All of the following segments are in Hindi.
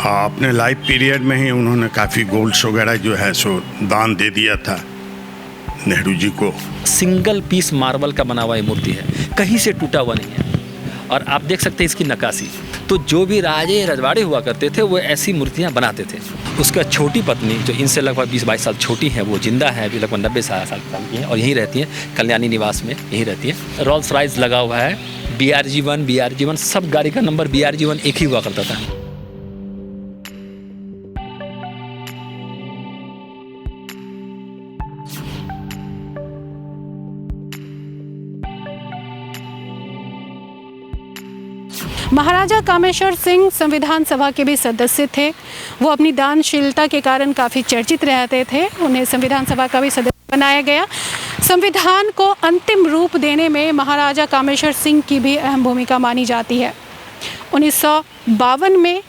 अपने लाइफ पीरियड में ही उन्होंने काफ़ी गोल्ड्स वगैरह जो है सो दान दे दिया था नेहरू जी को। सिंगल पीस मार्बल का बना हुआ ये मूर्ति है, कहीं से टूटा हुआ नहीं है। और आप देख सकते हैं इसकी नक्काशी। तो जो भी राजे रजवाड़े हुआ करते थे वो ऐसी मूर्तियाँ बनाते थे। उसका छोटी पत्नी जो इनसे लगभग 20-22 साल छोटी है वो जिंदा है, अभी लगभग 90 साल की है और यहीं रहती हैं, कल्याणी निवास में यहीं रहती है। रोल्स रॉयस लगा हुआ है, BRG1 सब गाड़ी का नंबर BRG1 एक ही हुआ करता था। महाराजा कामेश्वर सिंह संविधान सभा के भी सदस्य थे। वो अपनी दानशीलता के कारण काफ़ी चर्चित रहते थे। उन्हें संविधान सभा का भी सदस्य बनाया गया। संविधान को अंतिम रूप देने में महाराजा कामेश्वर सिंह की भी अहम भूमिका मानी जाती है। 1952 में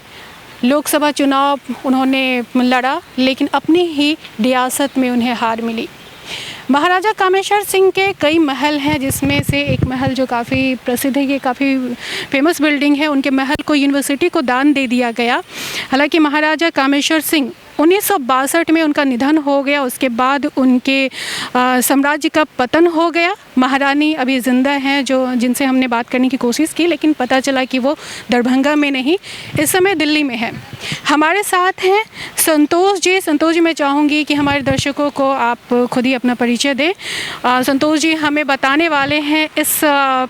लोकसभा चुनाव उन्होंने लड़ा, लेकिन अपनी ही रियासत में उन्हें हार मिली। महाराजा कामेश्वर सिंह के कई महल हैं, जिसमें से एक महल जो काफ़ी प्रसिद्ध है, ये काफ़ी फेमस बिल्डिंग है, उनके महल को यूनिवर्सिटी को दान दे दिया गया। हालांकि महाराजा कामेश्वर सिंह 1962 में उनका निधन हो गया। उसके बाद उनके साम्राज्य का पतन हो गया। महारानी अभी ज़िंदा हैं जो जिनसे हमने बात करने की कोशिश की, लेकिन पता चला कि वो दरभंगा में नहीं, इस समय दिल्ली में है। हमारे साथ हैं संतोष जी। संतोष जी, मैं चाहूँगी कि हमारे दर्शकों को आप खुद ही अपना परिचय दें। संतोष जी हमें बताने वाले हैं इस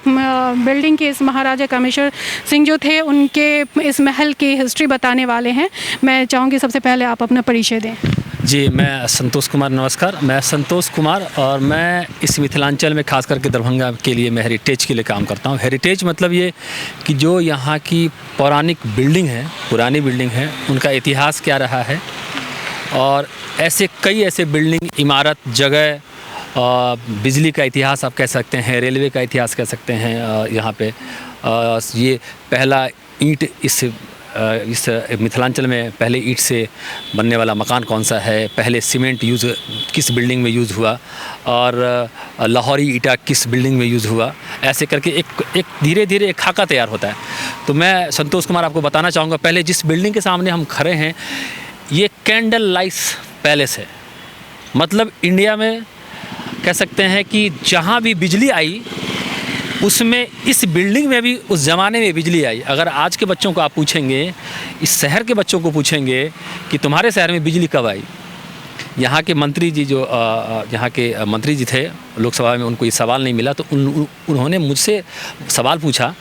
बिल्डिंग के, इस महाराजा कामेश्वर सिंह जो थे उनके इस महल की हिस्ट्री बताने वाले हैं। मैं चाहूँगी सबसे पहले आप अपना परिचय दें। जी, मैं संतोष कुमार, नमस्कार। मैं संतोष कुमार और मैं इस मिथिलांचल में खास करके दरभंगा के लिए मैं हेरिटेज के लिए काम करता हूँ। हेरिटेज मतलब ये कि जो यहाँ की पौराणिक बिल्डिंग है, पुरानी बिल्डिंग है, उनका इतिहास क्या रहा है और ऐसे कई ऐसे बिल्डिंग, इमारत, जगह, बिजली का इतिहास आप कह सकते हैं, रेलवे का इतिहास कह सकते हैं। यहाँ पे ये पहला ईंट इस मिथिलांचल में पहले ईंट से बनने वाला मकान कौन सा है, पहले सीमेंट यूज़ किस बिल्डिंग में यूज़ हुआ और लाहौरी ईंटा किस बिल्डिंग में यूज़ हुआ, ऐसे करके एक धीरे धीरे एक खाका तैयार होता है। तो मैं संतोष कुमार आपको बताना चाहूँगा, पहले जिस बिल्डिंग के सामने हम खड़े हैं ये कैंडल लाइट पैलेस है। मतलब इंडिया में कह सकते हैं कि जहाँ भी बिजली आई उसमें इस बिल्डिंग में भी उस ज़माने में बिजली आई। अगर आज के बच्चों को आप पूछेंगे, इस शहर के बच्चों को पूछेंगे कि तुम्हारे शहर में बिजली कब आई, यहाँ के मंत्री जी जो यहाँ के मंत्री जी थे लोकसभा में, उनको ये सवाल नहीं मिला तो उन्होंने मुझसे सवाल पूछा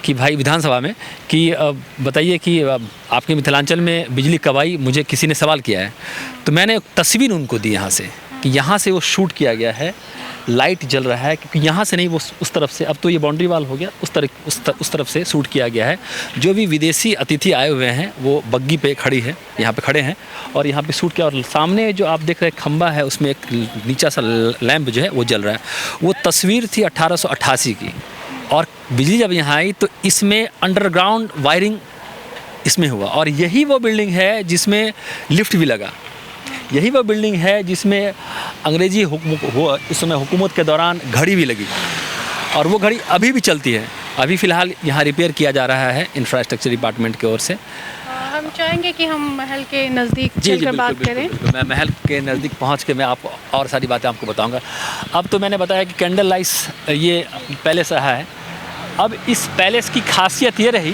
कि भाई विधानसभा में कि बताइए कि आपके मिथिलांचल में बिजली कब आई, मुझे किसी ने सवाल किया है। तो मैंने एक तस्वीर उनको दी यहाँ से कि यहाँ से वो शूट किया गया है, लाइट जल रहा है, क्योंकि यहाँ से नहीं वो उस तरफ से, अब तो ये बाउंड्री वाल हो गया, उस तरफ से शूट किया गया है। जो भी विदेशी अतिथि आए हुए हैं वो बग्गी पे खड़ी है, यहाँ पे खड़े हैं और यहाँ पे शूट किया। और सामने जो आप देख रहे हैं खंबा है, उसमें एक नीचा सा लैंप जो है वो जल रहा है। वो तस्वीर थी 1888 की और बिजली जब यहाँ आई तो इसमें अंडरग्राउंड वायरिंग इसमें हुआ। और यही वो बिल्डिंग है जिसमें लिफ्ट भी लगा, यही वो बिल्डिंग है जिसमें अंग्रेजी उस समय हुकूमत के दौरान घड़ी भी लगी और वो घड़ी अभी भी चलती है। अभी फ़िलहाल यहाँ रिपेयर किया जा रहा है इंफ्रास्ट्रक्चर डिपार्टमेंट की ओर से। हम चाहेंगे कि हम महल के नज़दीक चलकर बात करें। मैं महल के नज़दीक पहुँच के मैं आपको और सारी बातें आपको बताऊँगा। अब तो मैंने बताया कि कैंडल लाइट्स ये पैलेस रहा है। अब इस पैलेस की खासियत ये रही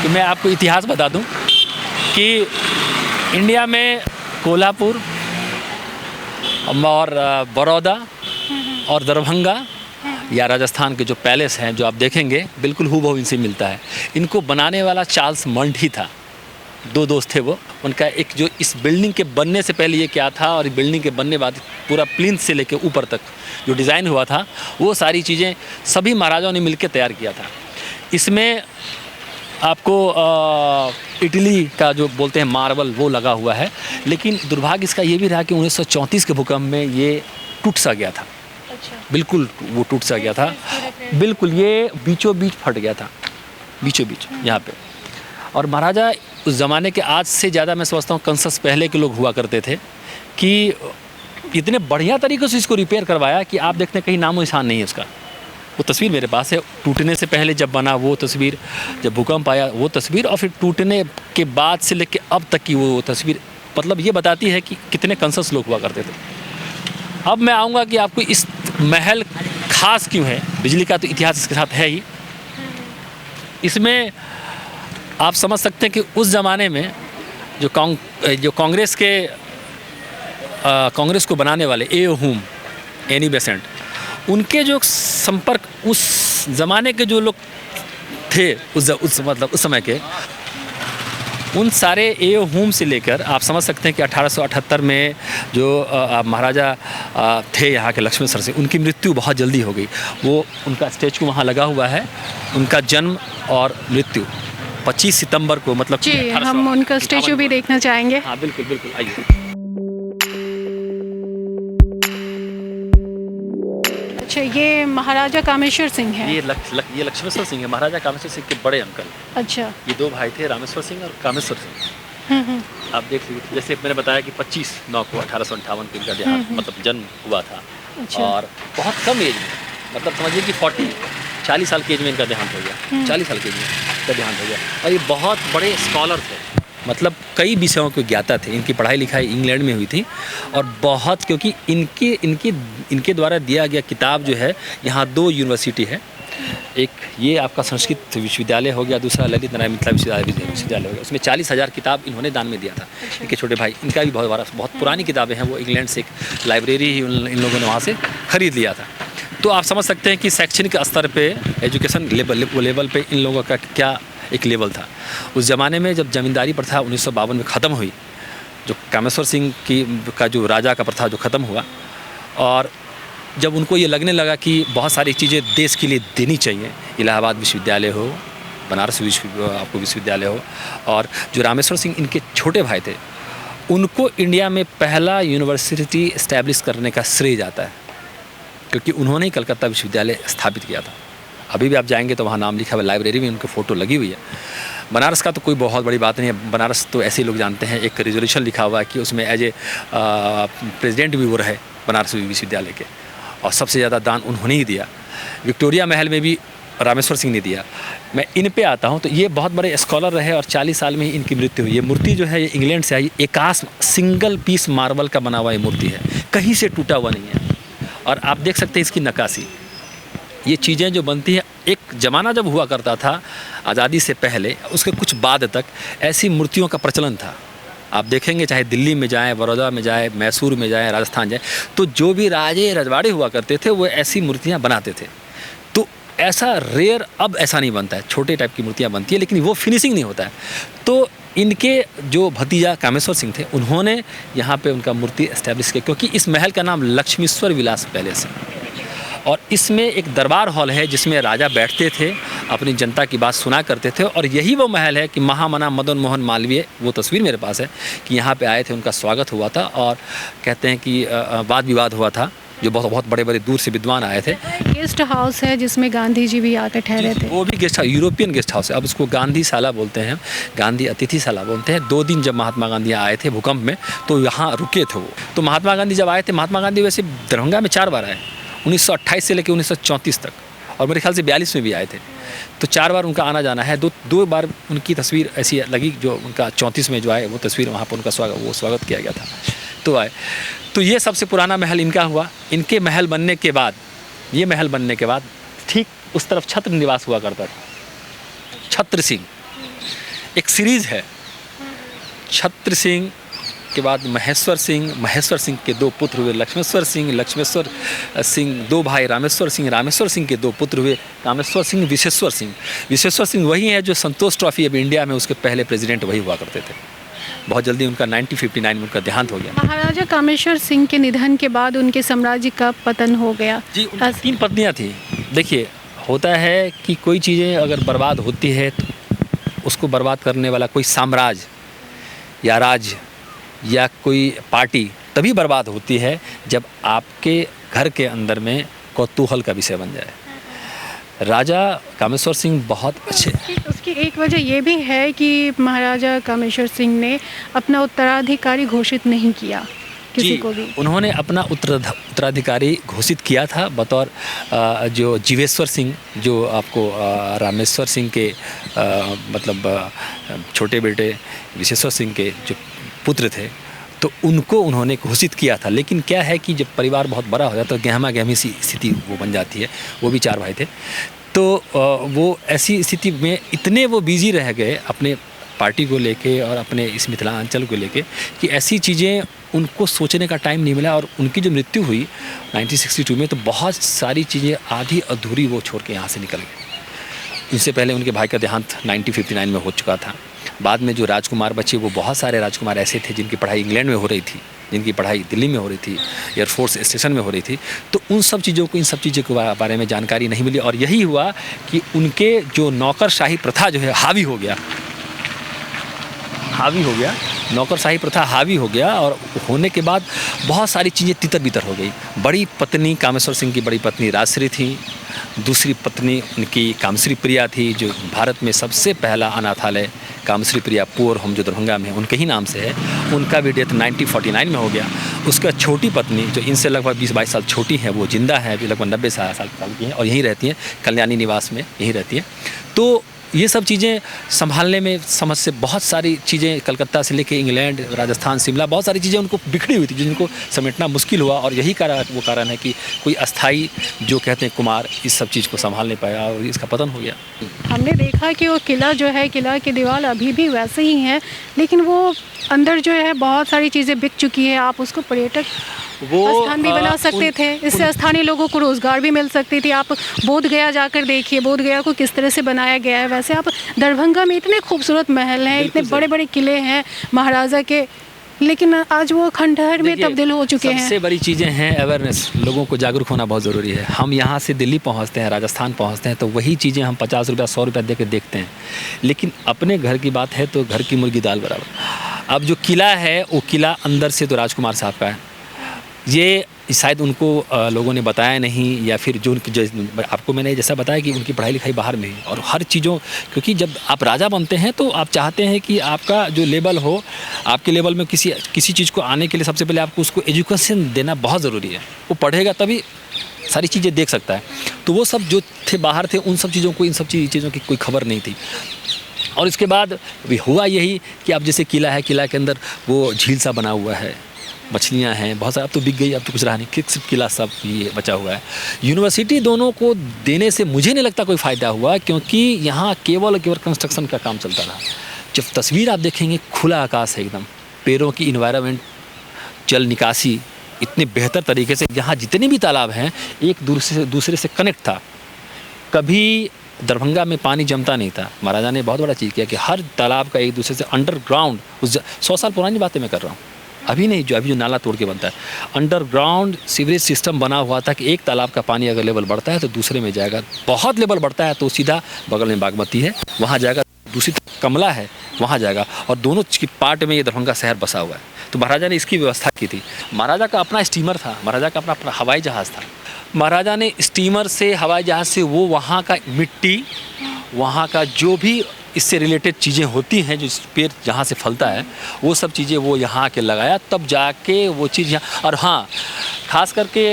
कि मैं आपको इतिहास बता दूँ कि इंडिया में कोल्हापुर और बड़ौदा और दरभंगा या राजस्थान के जो पैलेस हैं जो आप देखेंगे बिल्कुल हूबहू इनसे मिलता है। इनको बनाने वाला चार्ल्स मंडी था, दो दोस्त थे वो। उनका एक जो इस बिल्डिंग के बनने से पहले ये क्या था और बिल्डिंग के बनने बाद पूरा प्लिंथ से लेके ऊपर तक जो डिज़ाइन हुआ था वो सारी चीज़ें सभी महाराजाओं ने मिलकर तैयार किया था। इसमें आपको इटली का जो बोलते हैं मार्बल वो लगा हुआ है, लेकिन दुर्भाग्य इसका ये भी रहा कि 1934 के भूकंप में ये टूट सा गया था। अच्छा। बिल्कुल वो टूट सा गया था, बिल्कुल ये बीचों बीच फट गया था, बीचों बीच यहाँ पे। और महाराजा उस ज़माने के आज से ज़्यादा मैं समझता हूँ कंसस पहले के लोग हुआ करते थे कि इतने बढ़िया तरीके से इसको रिपेयर करवाया कि आप देखते हैं कहीं नामो निशान नहीं है उसका। वो तस्वीर मेरे पास है, टूटने से पहले जब बना वो तस्वीर, जब भूकंप आया वो तस्वीर, और फिर टूटने के बाद से लेके अब तक की वो तस्वीर, मतलब ये बताती है कि कितने कंसर्स लोग हुआ करते थे। अब मैं आऊँगा कि आपको इस महल खास क्यों है। बिजली का तो इतिहास इसके साथ है ही। इसमें आप समझ सकते हैं कि उस ज़माने में जो कांग्रेस को बनाने वाले हुम, एनी बेसेंट, उनके जो संपर्क उस ज़माने के जो लोग थे उस समय के, उन सारे हुम से लेकर आप समझ सकते हैं कि 1878 में जो महाराजा थे यहाँ के लक्ष्मेश्वर सिंह, उनकी मृत्यु बहुत जल्दी हो गई। वो उनका स्टैचू वहाँ लगा हुआ है, उनका जन्म और मृत्यु 25 सितंबर को, मतलब जी हम उनका स्टैचू भी देखना चाहेंगे। हाँ बिल्कुल बिल्कुल, आइए। अच्छा, ये महाराजा कामेश्वर सिंह है। ये लक्ष्मेश्वर सिंह है, महाराजा कामेश्वर सिंह के बड़े अंकल। अच्छा, ये दो भाई थे, रामेश्वर सिंह और कामेश्वर सिंह। आप देख लीजिए, जैसे मैंने बताया कि 25/9 को 1858 को इनका देहांत, मतलब जन्म हुआ था। अच्छा। और बहुत कम एज में, मतलब समझिए कि 40 साल की एज में इनका देहांत हो गया। 40 साल की एज में इनका देहांत हो गया। और ये बहुत बड़े स्कॉलर थे, मतलब कई विषयों के ज्ञाता थे। इनकी पढ़ाई लिखाई इंग्लैंड में हुई थी, और बहुत, क्योंकि इनके द्वारा दिया गया किताब जो है, यहाँ 2 यूनिवर्सिटी है, एक ये आपका संस्कृत विश्वविद्यालय हो गया, दूसरा ललित नारायण मिथिला विश्वविद्यालय हो गया। उसमें 40,000 किताब इन्होंने दान में दिया था। इनके छोटे भाई, इनका भी बहुत पुरानी किताबें हैं, वो इंग्लैंड से एक लाइब्रेरी ही इन लोगों ने वहाँ से ख़रीद लिया था। तो आप समझ सकते हैं कि शैक्षणिक स्तर पे, एजुकेशन लेवल पे इन लोगों का क्या एक लेवल था। उस ज़माने में जब ज़मींदारी प्रथा 1952 में ख़त्म हुई, जो कामेश्वर सिंह का जो राजा का प्रथा जो ख़त्म हुआ, और जब उनको ये लगने लगा कि बहुत सारी चीज़ें देश के लिए देनी चाहिए, इलाहाबाद विश्वविद्यालय हो, बनारस विश्वविद्यालय हो, और जो रामेश्वर सिंह इनके छोटे भाई थे, उनको इंडिया में पहला यूनिवर्सिटी इस्टेब्लिश करने का श्रेय जाता है, क्योंकि उन्होंने ही कलकत्ता विश्वविद्यालय स्थापित किया था। अभी भी आप जाएंगे तो वहाँ नाम लिखा हुआ, लाइब्रेरी में उनकी फ़ोटो लगी हुई है। बनारस का तो कोई बहुत बड़ी बात नहीं है, बनारस तो ऐसे लोग जानते हैं, एक रेजोल्यूशन लिखा हुआ है कि उसमें एज ए प्रेसिडेंट भी वो रहे बनारस विश्वविद्यालय के, और सबसे ज़्यादा दान उन्होंने ही दिया। विक्टोरिया महल में भी रामेश्वर सिंह ने दिया। मैं इन पे आता हूँ तो ये बहुत बड़े स्कॉलर रहे, और 40 साल में ही इनकी मृत्यु हुई। ये मूर्ति जो है ये इंग्लैंड से आई, एकास सिंगल पीस मार्बल का बना हुआ ये मूर्ति है, कहीं से टूटा हुआ नहीं है। और आप देख सकते हैं इसकी नक्काशी, ये चीज़ें जो बनती हैं, एक ज़माना जब हुआ करता था आज़ादी से पहले, उसके कुछ बाद तक ऐसी मूर्तियों का प्रचलन था। आप देखेंगे चाहे दिल्ली में जाएं, बड़ौदा में जाएं, मैसूर में जाएं, राजस्थान जाएं, तो जो भी राजे रजवाड़े हुआ करते थे वो ऐसी मूर्तियां बनाते थे। तो ऐसा रेयर अब ऐसा नहीं बनता है, छोटे टाइप की मूर्तियां बनती है, लेकिन वो फिनिशिंग नहीं होता है। तो इनके जो भतीजा कामेश्वर सिंह थे, उन्होंने यहाँ पे उनका मूर्ति एस्टेब्लिश किया, क्योंकि इस महल का नाम लक्ष्मीश्वर विलास पैलेस है, और इसमें एक दरबार हॉल है जिसमें राजा बैठते थे, अपनी जनता की बात सुना करते थे। और यही वो महल है कि महामना मदन मोहन मालवीय, वो तस्वीर मेरे पास है, कि यहाँ पे आए थे, उनका स्वागत हुआ था, और कहते हैं कि वाद विवाद हुआ था, जो बहुत बड़े बड़े दूर से विद्वान आए थे। गेस्ट हाउस है जिसमें गांधी जी भी आते ठहरे थे। वो भी guest house, European guest house है, अब उसको गांधीशाला बोलते हैं, गांधी अतिथिशाला बोलते हैं। 2 दिन जब महात्मा गांधी आए थे भूकंप में, तो यहाँ रुके थे वो। तो महात्मा गांधी जब आए थे, महात्मा गांधी वैसे दरभंगा में 4 बार आए, 1928 से लेकर 1934 तक, और मेरे ख्याल से 42 में भी आए थे। तो 4 बार उनका आना जाना है। दो बार उनकी तस्वीर ऐसी लगी, जो उनका 34 में जो आए वो तस्वीर, वहाँ पर उनका स्वागत किया गया था, तो आए। तो ये सबसे पुराना महल इनका हुआ। इनके महल बनने के बाद, ये महल बनने के बाद ठीक उस तरफ छत्र निवास हुआ करता था। छत्र सिंह एक सीरीज़ है, छत्र सिंह के बाद महेश्वर सिंह के 2 पुत्र हुए, लक्ष्मेश्वर सिंह 2 भाई, रामेश्वर सिंह के 2 पुत्र हुए, कामेश्वर सिंह, विशेश्वर सिंह वही है जो संतोष ट्रॉफी अब इंडिया में उसके पहले प्रेसिडेंट वही हुआ करते थे। बहुत जल्दी उनका 1959 में उनका देहांत हो गया। महाराजा कामेश्वर सिंह के निधन के बाद उनके साम्राज्य का पतन हो गया। जी, उनकी 3 पत्नियाँ थी। देखिए, होता है कि कोई चीज़ें अगर बर्बाद होती है तो उसको बर्बाद करने वाला कोई साम्राज्य या राज्य या कोई पार्टी तभी बर्बाद होती है जब आपके घर के अंदर में कौतूहल का विषय बन जाए। राजा कामेश्वर सिंह बहुत अच्छे। उसकी एक वजह ये भी है कि महाराजा कामेश्वर सिंह ने अपना उत्तराधिकारी घोषित नहीं किया। किसी को भी। उन्होंने अपना उत्तराधिकारी घोषित किया था बतौर जो जीवेश्वर सिंह, जो आपको रामेश्वर सिंह के मतलब छोटे बेटे विशेश्वर सिंह के जो पुत्र थे, तो उनको उन्होंने घोषित किया था। लेकिन क्या है कि जब परिवार बहुत बड़ा हो जाता है तो गहमा गहमी सी स्थिति वो बन जाती है। वो भी 4 भाई थे, तो वो ऐसी स्थिति में इतने वो बिजी रह गए अपने पार्टी को लेके और अपने इस मिथिलांचल को लेके कि ऐसी चीज़ें उनको सोचने का टाइम नहीं मिला। और उनकी जो मृत्यु हुई 1962 में, तो बहुत सारी चीज़ें आधी अधूरी वो छोड़ के यहाँ से निकल गए। इससे पहले उनके भाई का देहांत 1959 में हो चुका था। बाद में जो राजकुमार बचे, वो बहुत सारे राजकुमार ऐसे थे जिनकी पढ़ाई इंग्लैंड में हो रही थी, जिनकी पढ़ाई दिल्ली में हो रही थी, एयरफोर्स स्टेशन में हो रही थी। तो उन सब चीज़ों को, इन सब चीज़ों के बारे में जानकारी नहीं मिली। और यही हुआ कि उनके जो नौकरशाही प्रथा जो है हावी हो गया, नौकरशाही प्रथा हावी हो गया। और होने के बाद बहुत सारी चीज़ें तितर बितर हो गई। बड़ी पत्नी कामेश्वर सिंह की बड़ी पत्नी राजश्री थी, दूसरी पत्नी उनकी कामश्री प्रिया थी, जो भारत में सबसे पहला अनाथालय कामश्री प्रिया पुअर होम जो दरभंगा में है उनके ही नाम से है, उनका भी डेथ 1949 में हो गया। उसका छोटी पत्नी जो इनसे लगभग 20-22 साल छोटी है, वो जिंदा है, अभी लगभग 90 साल की हैं और यहीं रहती हैं, कल्याणी निवास में यहीं रहती हैं। तो ये सब चीज़ें संभालने में समझ से बहुत सारी चीज़ें कलकत्ता से लेके इंग्लैंड, राजस्थान, शिमला, बहुत सारी चीज़ें उनको बिखरी हुई थी जिनको समेटना मुश्किल हुआ। और यही कारण है कि कोई अस्थाई जो कहते हैं कुमार इस सब चीज़ को संभाल नहीं पाया और इसका पतन हो गया। हमने देखा कि वो किला जो है, किला की दीवार अभी भी वैसे ही है, लेकिन वो अंदर जो है बहुत सारी चीज़ें बिक चुकी है। आप उसको पर्यटक स्थान भी बना सकते थे, इससे स्थानीय लोगों को रोज़गार भी मिल सकती थी। आप बोध गया जाकर देखिए, बोध गया को किस तरह से बनाया गया है। वैसे आप दरभंगा में इतने खूबसूरत महल हैं, इतने बड़े बड़े किले हैं महाराजा के, लेकिन आज वो खंडहर में तब्दील हो चुके हैं। सबसे बड़ी चीज़ें हैं अवेयरनेस, लोगों को जागरूक होना बहुत ज़रूरी है। हम यहाँ से दिल्ली पहुँचते हैं, राजस्थान पहुँचते हैं, तो वही चीज़ें हम 50 रुपया 100 रुपया दे के देखते हैं, लेकिन अपने घर की बात है तो घर की मुर्गी दाल बराबर। अब जो किला है वो किला अंदर से तो राजकुमार साहब का है, ये शायद उनको लोगों ने बताया नहीं, या फिर जो आपको मैंने जैसा बताया कि उनकी पढ़ाई लिखाई बाहर में ही, और हर चीज़ों, क्योंकि जब आप राजा बनते हैं तो आप चाहते हैं कि आपका जो लेवल हो, आपके लेवल में किसी चीज़ को आने के लिए सबसे पहले आपको उसको एजुकेशन देना बहुत ज़रूरी है। वो पढ़ेगा तभी सारी चीज़ें देख सकता है। तो वो सब जो थे बाहर थे, उन सब चीज़ों को, इन सब चीज़ों की कोई खबर नहीं थी। और इसके बाद भी हुआ यही कि अब जैसे किला है, किला के अंदर वो झील सा बना हुआ है, मछलियाँ हैं बहुत सारा, अब तो बिक गई, अब तो कुछ रहा नहीं, सिर्फ किला सब ये बचा हुआ है। यूनिवर्सिटी दोनों को देने से मुझे नहीं लगता कोई फ़ायदा हुआ, क्योंकि यहाँ केवल कंस्ट्रक्शन का काम चलता रहा। जब तस्वीर आप देखेंगे, खुला आकाश है एकदम, पेड़ों की इन्वायरमेंट, जल निकासी इतने बेहतर तरीके से, यहाँ जितने भी तालाब हैं एक दूसरे से कनेक्ट था। कभी दरभंगा में पानी जमता नहीं था। महाराजा ने बहुत बड़ा चीज़ किया कि हर तालाब का एक दूसरे से अंडरग्राउंड, 100 साल पुरानी बातें मैं कर रहा हूँ, अभी नहीं, अभी जो नाला तोड़ के बनता है, अंडरग्राउंड सीवरेज सिस्टम बना हुआ था कि एक तालाब का पानी अगर लेवल बढ़ता है तो दूसरे में जाएगा, बहुत लेवल बढ़ता है तो सीधा बगल में बागमती है वहाँ जाएगा, दूसरी कमला है वहाँ जाएगा, और दोनों की पार्ट में ये दरभंगा शहर बसा हुआ है। तो महाराजा ने इसकी व्यवस्था की थी। महाराजा का अपना स्टीमर था, महाराजा का अपना हवाई जहाज़ था। महाराजा ने स्टीमर से, हवाई जहाज़ से वो वहाँ का मिट्टी, वहाँ का जो भी इससे रिलेटेड चीज़ें होती हैं, जो पेड़ जहाँ से फलता है, वो सब चीज़ें वो यहाँ के लगाया, तब जाके वो चीज़ यहाँ। और हाँ, ख़ास करके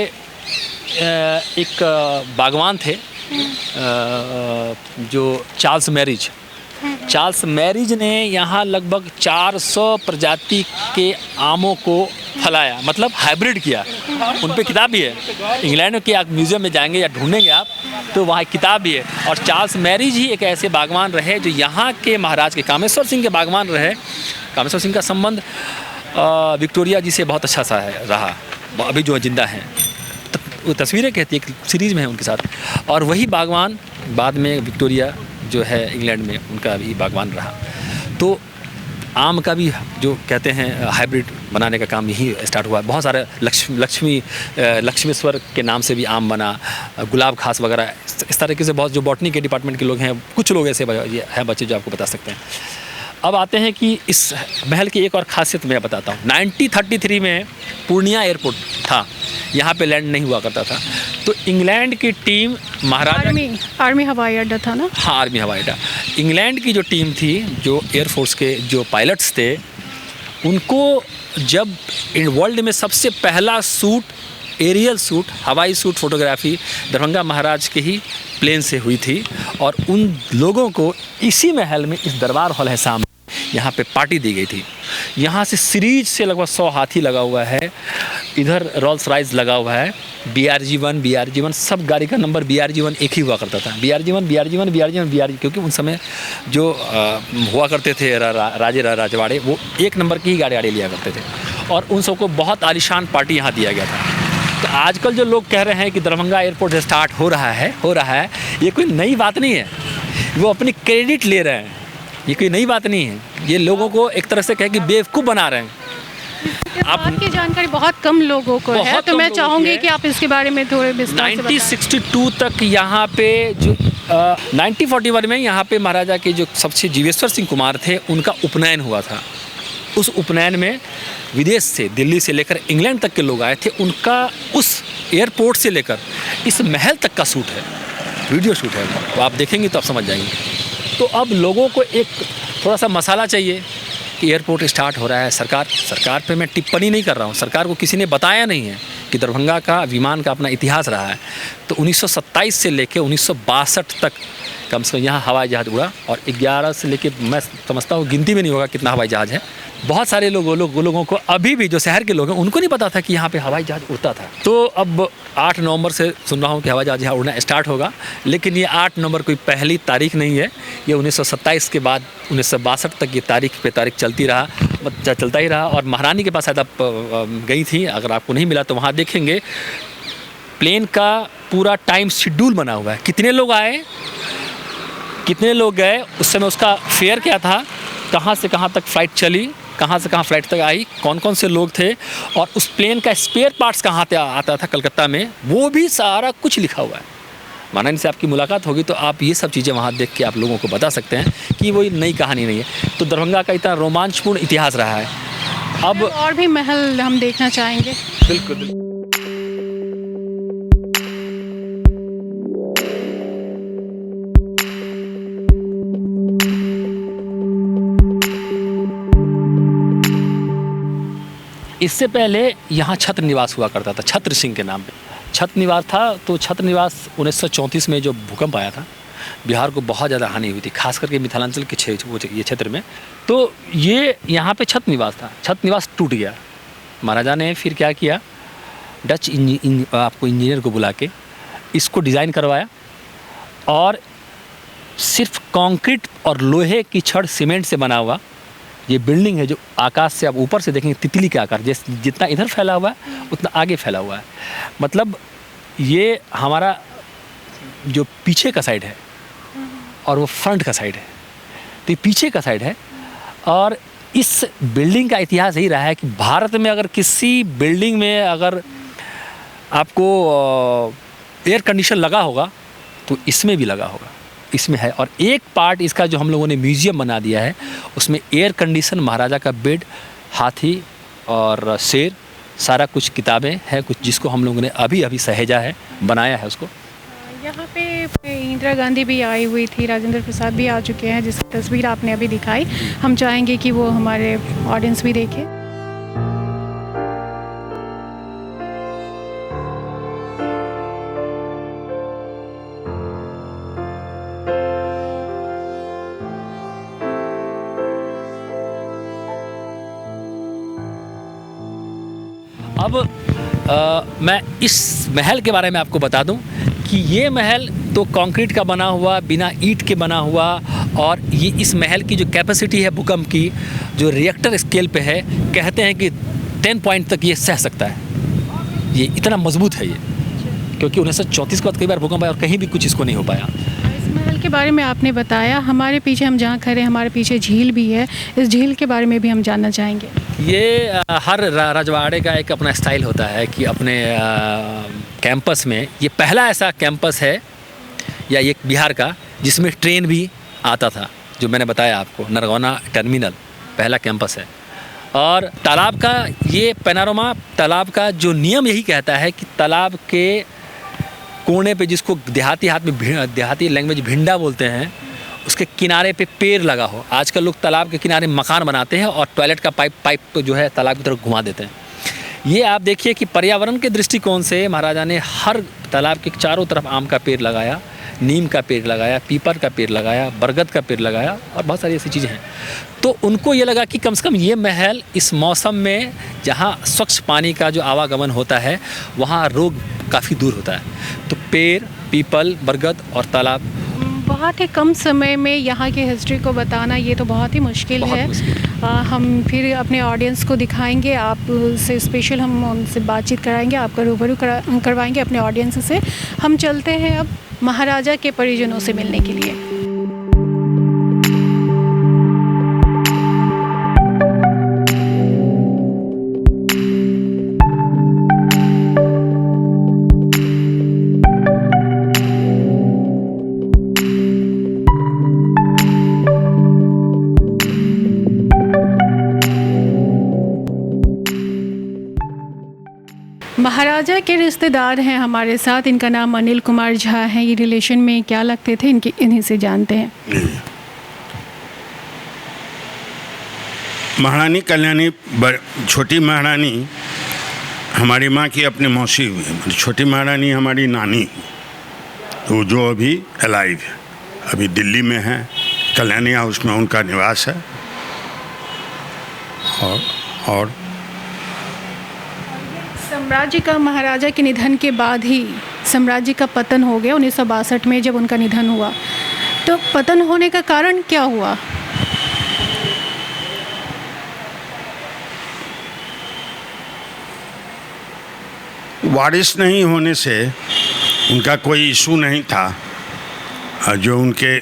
एक बागवान थे जो चार्ल्स मैरिज ने यहाँ लगभग 400 प्रजाति के आमों को फलाया, मतलब हाइब्रिड किया। उन पे किताब भी है, इंग्लैंड के आप म्यूज़ियम में जाएंगे या ढूंढेंगे आप तो वहाँ एक किताब भी है। और चार्ल्स मैरिज ही एक ऐसे बागवान रहे जो यहाँ के महाराज के, कामेश्वर सिंह के बागवान रहे। कामेश्वर सिंह का संबंध विक्टोरिया जी से बहुत अच्छा सा रहा, अभी जो जिंदा हैं, वो तस्वीरें कहती है, एक सीरीज़ में है उनके साथ। और वही बागवान बाद में विक्टोरिया जो है इंग्लैंड में, उनका भी बागवान रहा। तो आम का भी जो कहते हैं हाइब्रिड बनाने का काम यही स्टार्ट हुआ। बहुत सारे लक्ष्मेश्वर के नाम से भी आम बना, गुलाब घास वगैरह, इस तरीके से बहुत जो बॉटनी के डिपार्टमेंट के लोग हैं, कुछ लोग ऐसे हैं बच्चे जो आपको बता सकते हैं। अब आते हैं कि इस महल की एक और खासियत मैं बताता हूँ। 1933 में पूर्णिया एयरपोर्ट था, यहाँ पे लैंड नहीं हुआ करता था। तो इंग्लैंड की टीम, महाराजा आर्मी हवाई अड्डा था ना? हाँ, आर्मी हवाई अड्डा। इंग्लैंड की जो टीम थी, जो एयरफोर्स के जो पायलट्स थे, उनको जब वर्ल्ड में सबसे पहला सूट, एरियल सूट, हवाई सूट फोटोग्राफी दरभंगा महाराज के ही प्लेन से हुई थी। और उन लोगों को इसी महल में, इस दरबार हॉल है सामने, यहाँ पे पार्टी दी गई थी। यहाँ से सीरीज से लगभग 100 हाथी लगा हुआ है, इधर रोल्स रॉयस लगा हुआ है, BRG-1 सब गाड़ी का नंबर BRG-1 एक ही हुआ करता था। BRG-1 क्योंकि उन समय जो हुआ करते थे राजे राजवाड़े, वो एक नंबर की ही गाड़ी लिया करते थे। और उन सबको बहुत आलीशान पार्टी यहाँ दिया गया था। तो आजकल जो लोग कह रहे हैं कि दरभंगा एयरपोर्ट स्टार्ट हो रहा है, ये कोई नई बात नहीं है। वो अपनी क्रेडिट ले रहे हैं, ये कोई नई बात नहीं है। ये लोगों को एक तरह से कह कि बेवकूफ़ बना रहे हैं। आपकी जानकारी बहुत कम लोगों को है, तो मैं चाहूँगी कि आप इसके बारे में थोड़े विस्तार से बताएं। 1962 तक यहाँ पे जो 1941 में यहाँ पे महाराजा के जो सबसे जीवेश्वर सिंह कुमार थे, उनका उपनयन हुआ था। उस उपनयन में विदेश से, दिल्ली से लेकर इंग्लैंड तक के लोग आए थे। उनका उस एयरपोर्ट से लेकर इस महल तक का शूट है, वीडियो शूट है। तो आप देखेंगे तो आप समझ जाएंगे। तो अब लोगों को एक थोड़ा सा मसाला चाहिए कि एयरपोर्ट स्टार्ट हो रहा है। सरकार पे मैं टिप्पणी नहीं कर रहा हूँ, सरकार को किसी ने बताया नहीं है कि दरभंगा का विमान का अपना इतिहास रहा है। तो 1927 से लेकर 1962 तक कम से कम यहाँ हवाई जहाज़ उड़ा, और 11 से लेके मैं समझता हूँ गिनती में नहीं होगा कितना हवाई जहाज़ है। बहुत सारे लोगों को अभी भी, जो शहर के लोग हैं, उनको नहीं पता था कि यहाँ पे हवाई जहाज़ उड़ता था। तो अब 8 नवंबर से सुन रहा हूँ कि हवाई जहाज़ यहाँ उड़ना स्टार्ट होगा। लेकिन ये 8 नवंबर कोई पहली तारीख नहीं है, ये 1927 के बाद 1962 तक ये तारीख पे तारीख चलता ही रहा। और महारानी के पास शायद आप गई थी, अगर आपको नहीं मिला तो वहाँ देखेंगे प्लेन का पूरा टाइम शेड्यूल बना हुआ है। कितने लोग आए, कितने लोग गए, उस समय उसका फेयर क्या था, कहाँ से कहाँ तक फ़्लाइट चली, कहाँ से कहाँ फ़्लाइट तक आई, कौन कौन से लोग थे, और उस प्लेन का स्पेयर पार्ट्स कहाँ से आता था कलकत्ता में, वो भी सारा कुछ लिखा हुआ है। महारानी से आपकी मुलाकात होगी तो आप ये सब चीज़ें वहाँ देख के आप लोगों को बता सकते हैं कि वो नई कहानी नहीं है। तो दरभंगा का इतना रोमांचपूर्ण इतिहास रहा है। अब और भी महल हम देखना चाहेंगे। बिल्कुल। इससे पहले यहाँ छत्र निवास हुआ करता था, छत्र सिंह के नाम पे छत्र निवास था। तो छत्र निवास 1934 में जो भूकंप आया था, बिहार को बहुत ज़्यादा हानि हुई थी, खास करके मिथिलांचल के ये क्षेत्र में। तो ये यहाँ पे छत्र निवास था, छत्र निवास टूट गया। महाराजा ने फिर क्या किया, डच आपको इंजीनियर को बुला के इसको डिज़ाइन करवाया, और सिर्फ कंक्रीट और लोहे की छड़ सीमेंट से बना हुआ ये बिल्डिंग है, जो आकाश से आप ऊपर से देखेंगे तितली के आकार, जैसे जितना इधर फैला हुआ है उतना आगे फैला हुआ है। मतलब ये हमारा जो पीछे का साइड है और वो फ्रंट का साइड है, तो ये पीछे का साइड है। और इस बिल्डिंग का इतिहास यही रहा है कि भारत में अगर किसी बिल्डिंग में अगर आपको एयर कंडीशन लगा होगा तो इसमें भी लगा होगा, इसमें है। और एक पार्ट इसका जो हम लोगों ने म्यूज़ियम बना दिया है, उसमें एयर कंडीशन, महाराजा का बेड, हाथी और शेर, सारा कुछ किताबें हैं, कुछ जिसको हम लोगों ने अभी सहेजा है, बनाया है उसको। यहाँ पे इंदिरा गांधी भी आई हुई थी, राजेंद्र प्रसाद भी आ चुके हैं, जिसकी तस्वीर आपने अभी दिखाई। हम चाहेंगे कि वो हमारे ऑडियंस भी देखें। अब मैं इस महल के बारे में आपको बता दूं कि ये महल तो कंक्रीट का बना हुआ, बिना ईंट के बना हुआ, और ये इस महल की जो कैपेसिटी है भूकंप की, जो रिएक्टर स्केल पे है, कहते हैं कि 10 पॉइंट तक ये सह सकता है। ये इतना मजबूत है ये, क्योंकि 1934 के बाद कई बार भूकंप आया और कहीं भी कुछ इसको नहीं हो पाया। इस महल के बारे में आपने बताया, हमारे पीछे हम जहाँ खड़े हैं, हमारे पीछे झील भी है, इस झील के बारे में भी हम जानना चाहेंगे। ये हर रजवाड़े का एक अपना स्टाइल होता है कि अपने कैंपस में, ये पहला ऐसा कैंपस है या एक बिहार का जिसमें ट्रेन भी आता था, जो मैंने बताया आपको, नरगौना टर्मिनल पहला कैंपस है। और तालाब का ये पैनोरामा, तालाब का जो नियम यही कहता है कि तालाब के कोने पे, जिसको देहाती लैंग्वेज भिंडा बोलते हैं, उसके किनारे पे पेड़ लगा हो। आजकल लोग तालाब के किनारे मकान बनाते हैं और टॉयलेट का पाइप जो है तालाब की तरफ घुमा देते हैं। ये आप देखिए कि पर्यावरण के दृष्टिकोण से महाराजा ने हर तालाब के चारों तरफ आम का पेड़ लगाया, नीम का पेड़ लगाया, पीपल का पेड़ लगाया, बरगद का पेड़ लगाया और बहुत सारी ऐसी चीज़ें हैं। तो उनको ये लगा कि कम से कम ये महल इस मौसम में जहाँ स्वच्छ पानी का जो आवागमन होता है वहाँ रोग काफ़ी दूर होता है। तो पेड़, पीपल, बरगद और तालाब। बहुत ही कम समय में यहाँ की हिस्ट्री को बताना ये तो बहुत ही मुश्किल बहुत है। मुश्किल। हम फिर अपने ऑडियंस को दिखाएंगे, आप से स्पेशल हम उनसे बातचीत कराएंगे, आपका रूबरू करवाएंगे अपने ऑडियंस से। हम चलते हैं अब महाराजा के परिजनों से मिलने के लिए। महाराजा के रिश्तेदार हैं हमारे साथ, इनका नाम अनिल कुमार झा है। ये रिलेशन में क्या लगते थे इन्हीं से जानते हैं। महारानी कल्याणी छोटी महारानी हमारी माँ की अपनी मौसी हुई, छोटी महारानी हमारी नानी, तो जो अभी अलाइव है, अभी दिल्ली में है, कल्याणी हाउस में उनका निवास है। और साम्राज्य का महाराजा के निधन के बाद ही साम्राज्य का पतन हो गया 1962 में जब उनका निधन हुआ। तो पतन होने का कारण क्या हुआ? वारिस नहीं होने से उनका कोई इशू नहीं था। जो उनके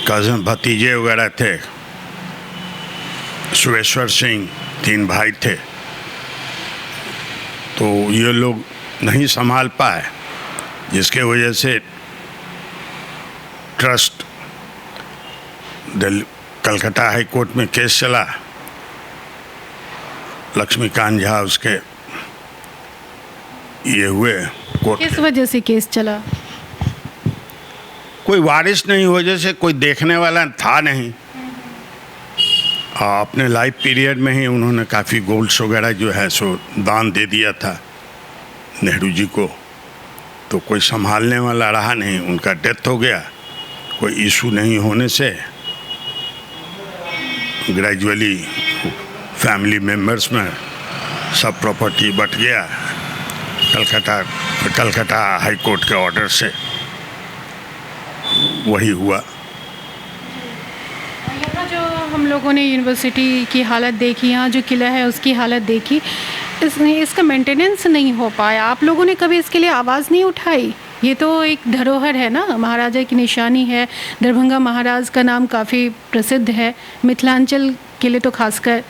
कज़न भतीजे वगैरह थे, सुरेश्वर सिंह, 3 भाई थे, तो ये लोग नहीं संभाल पाए, जिसके वजह से ट्रस्ट कलकत्ता हाई कोर्ट में केस चला। लक्ष्मीकांत झा उसके ये हुए कोर्ट। किस वजह से केस चला? कोई वारिस नहीं हो, जैसे कोई देखने वाला था नहीं। अपने लाइफ पीरियड में ही उन्होंने काफ़ी गोल्ड्स वगैरह जो है सो दान दे दिया था नेहरू जी को, तो कोई संभालने वाला रहा नहीं, उनका डेथ हो गया। कोई इशू नहीं होने से ग्रेजुअली फैमिली मेंबर्स में सब प्रॉपर्टी बट गया कलकत्ता हाई कोर्ट के ऑर्डर से, वही हुआ। यहाँ जो हम लोगों ने यूनिवर्सिटी की हालत देखी, यहाँ जो किला है उसकी हालत देखी, इसका मेंटेनेंस नहीं हो पाया। आप लोगों ने कभी इसके लिए आवाज़ नहीं उठाई? ये तो एक धरोहर है ना, महाराजा की निशानी है। दरभंगा महाराज का नाम काफ़ी प्रसिद्ध है मिथिलांचल के लिए तो खासकर,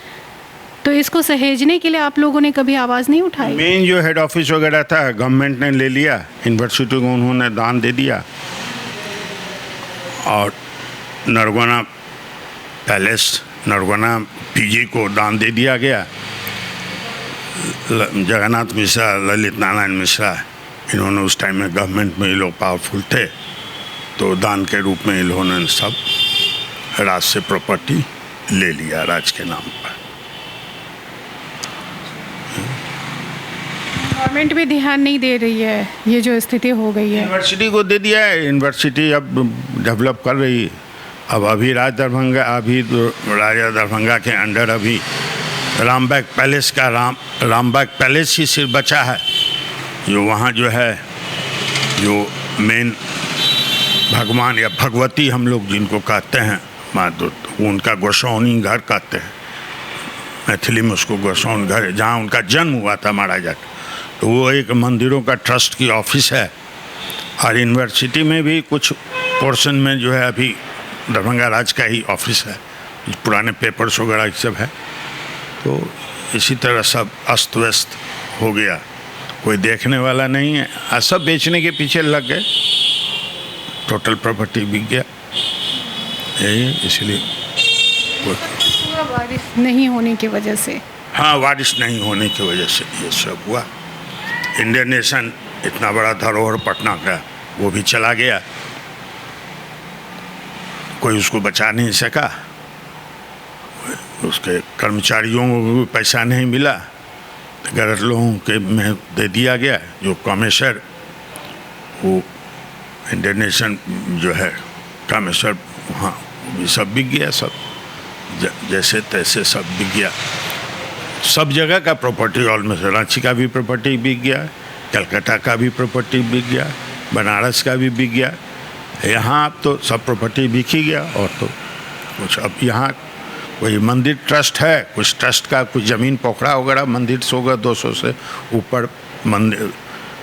तो इसको सहेजने के लिए आप लोगों ने कभी आवाज़ नहीं उठाई? मेन जो हेड ऑफिस वगैरह था गवर्नमेंट ने ले लिया, यूनिवर्सिटी को उन्होंने दान दे दिया, और नरगोना पैलेस, नरगोना पीजी को दान दे दिया गया। जगन्नाथ मिश्रा, ललित नारायण मिश्रा, इन्होंने उस टाइम में गवर्नमेंट में ये लोग पावरफुल थे, तो दान के रूप में इन्होंने सब राज से प्रॉपर्टी ले लिया राज के नाम पर। गवर्नमेंट भी ध्यान नहीं दे रही है, ये जो स्थिति हो गई है। यूनिवर्सिटी को दे दिया है, यूनिवर्सिटी अब डेवलप कर रही है। अब अभी राजा दरभंगा के अंडर अभी रामबाग पैलेस का रामबाग पैलेस ही सिर्फ बचा है, जो वहाँ जो है जो मेन भगवान या भगवती हम लोग जिनको कहते हैं माँ, तो उनका गोसाउनी घर कहते हैं, मैथिली में उसको गोसाउन घर, जहाँ उनका जन्म हुआ था महाराजा का, तो वो एक मंदिरों का ट्रस्ट की ऑफिस है। और यूनिवर्सिटी में भी कुछ पोर्शन में जो है अभी दरभंगा राज का ही ऑफिस है, पुराने पेपर्स वगैरह सब है। तो इसी तरह सब अस्त व्यस्त हो गया, कोई देखने वाला नहीं है, और सब बेचने के पीछे लग गए, टोटल प्रॉपर्टी बिक गया। यही इसलिए वारिस नहीं होने की वजह से, हाँ, वारिस नहीं होने की वजह से ये सब हुआ। इंडियन नेशन इतना बड़ा धरोहर पटना का, वो भी चला गया। कोई उसको बचा नहीं सका, उसके कर्मचारियों को भी पैसा नहीं मिला, गलत लोगों के में दे दिया गया। जो कामेश्वर वो इंटरनेशनल जो है कामेश्वर, वहाँ भी सब बिक गया, सब जैसे तैसे सब बिक गया। सब जगह का प्रॉपर्टी ऑलमोस्ट, रांची का भी प्रॉपर्टी बिक गया, कलकत्ता का भी प्रॉपर्टी बिक गया, बनारस का भी बिक गया। यहाँ अब तो सब प्रॉपर्टी बिक ही गया। और तो कुछ अब यहाँ कोई मंदिर ट्रस्ट है, कुछ ट्रस्ट का कुछ ज़मीन पोखरा वगैरह मंदिर 100-200 से ऊपर मंदिर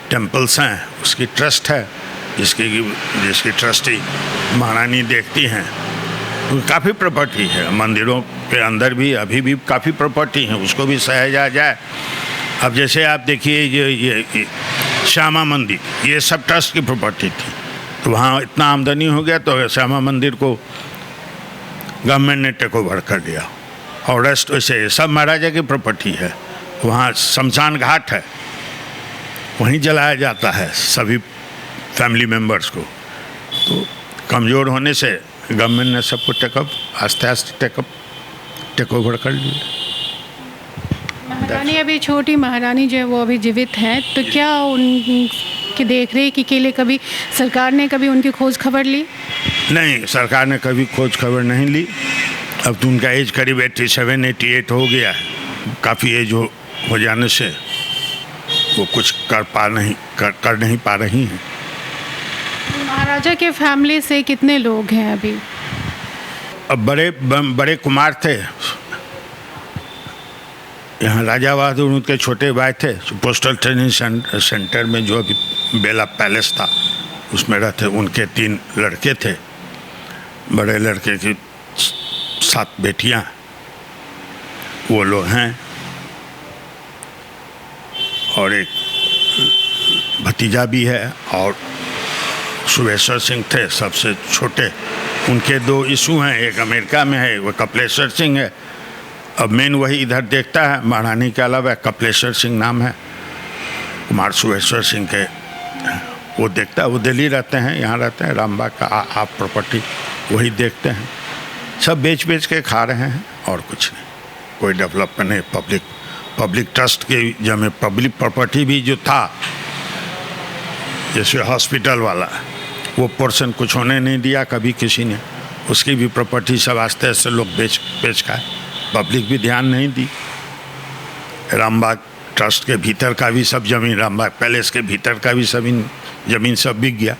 टेम्पल्स हैं, उसकी ट्रस्ट है, जिसकी ट्रस्टी महारानी देखती हैं। काफ़ी प्रॉपर्टी है मंदिरों के अंदर भी, अभी भी काफ़ी प्रॉपर्टी है, उसको भी सहेजा जाए। अब जैसे आप देखिए ये श्यामा मंदिर, ये सब ट्रस्ट की प्रॉपर्टी थी, तो वहाँ इतना आमदनी हो गया तो श्यामा मंदिर को गवर्नमेंट ने टेक ओवर कर दिया। और रेस्ट वैसे सब महाराजा की प्रॉपर्टी है। वहाँ शमशान घाट है, वहीं जलाया जाता है सभी फैमिली मेम्बर्स को। तो कमज़ोर होने से गवर्नमेंट ने सबको आस्ते आस्ते टेक ओवर कर लिया। महारानी अभी छोटी महारानी जो है वो अभी जीवित हैं, तो क्या उनकी देख रेख के लिए कभी सरकार ने कभी उनकी खोज खबर ली? नहीं, सरकार ने कभी खोज खबर नहीं ली। अब तो उनका एज करीब 87-88 हो गया है। काफ़ी एज हो जाने से वो कुछ कर नहीं पा रही हैं। महाराजा के फैमिली से कितने लोग हैं अभी? अब बड़े कुमार थे यहाँ, राजा बहादुर उनके छोटे भाई थे। पोस्टल ट्रेनिंग सेंटर में जो अभी बेला पैलेस था उसमें रहते, उनके 3 लड़के थे। बड़े लड़के की 7 बेटियां, वो लोग हैं, और एक भतीजा भी है। और सुबेश्वर सिंह थे सबसे छोटे, उनके 2 इशू हैं, एक अमेरिका में है, वो कपिलेश्वर सिंह है। अब मेन वही इधर देखता है, महारानी के अलावा कपिलेश्वर सिंह नाम है, कुमार सुबेश्वर सिंह के वो देखता है। वो दिल्ली रहते हैं, यहाँ रहते हैं, रामबाग का आप प्रॉपर्टी वही देखते हैं। सब बेच के खा रहे हैं और कुछ नहीं, कोई डेवलपमेंट नहीं। पब्लिक ट्रस्ट के जब पब्लिक प्रॉपर्टी भी जो था, जैसे हॉस्पिटल वाला, वो पोर्शन कुछ होने नहीं दिया कभी किसी ने, उसकी भी प्रॉपर्टी सब आस्ते आस्ते लोग बेच खाए, पब्लिक भी ध्यान नहीं दी। रामबाग ट्रस्ट के भीतर का भी सब जमीन, रामबाग पैलेस के भीतर का भी जमीन सब बिक गया,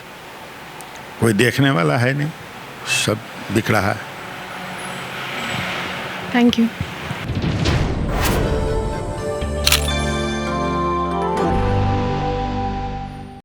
कोई देखने वाला है नहीं, सब बिक रहा है। Thank you.